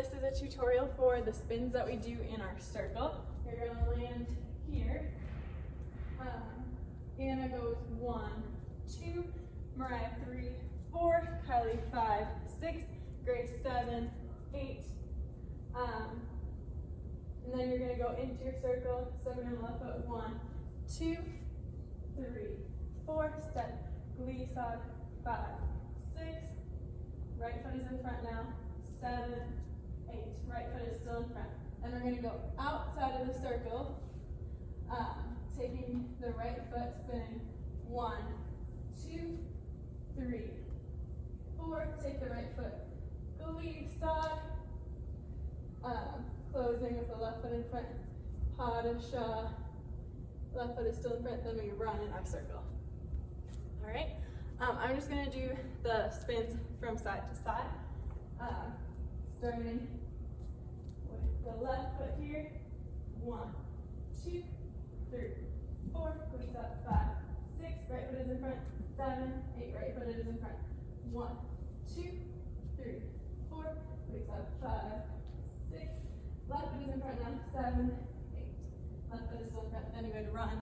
this is a tutorial for the spins that we do in our circle. You're gonna land here. Anna goes 1, 2, Mariah 3, 4, Kylie 5, 6, Grace 7, 8. And then you're gonna go into your circle. So we're gonna left foot 1, 2, 3, 4. Step, glissade, 5, 6. Right foot is in front now. 7, 8. Right foot is still in front. And we're gonna go outside of the circle, taking the right foot, spinning 1, 2, 3, 4. Take the right foot, glissade. Closing with the left foot in front, pas de chat. Left foot is still in front, then we run in our circle. All right, I'm just gonna do the spins from side to side. Starting with the left foot here. 1, 2, 3, 4, push up, 5, 6, right foot is in front, 7, 8, right foot is in front. 1, 2, 3, 4, push up, 5, 6, left foot is in front now, 7, 8. Left foot is still in front, then you're going to run.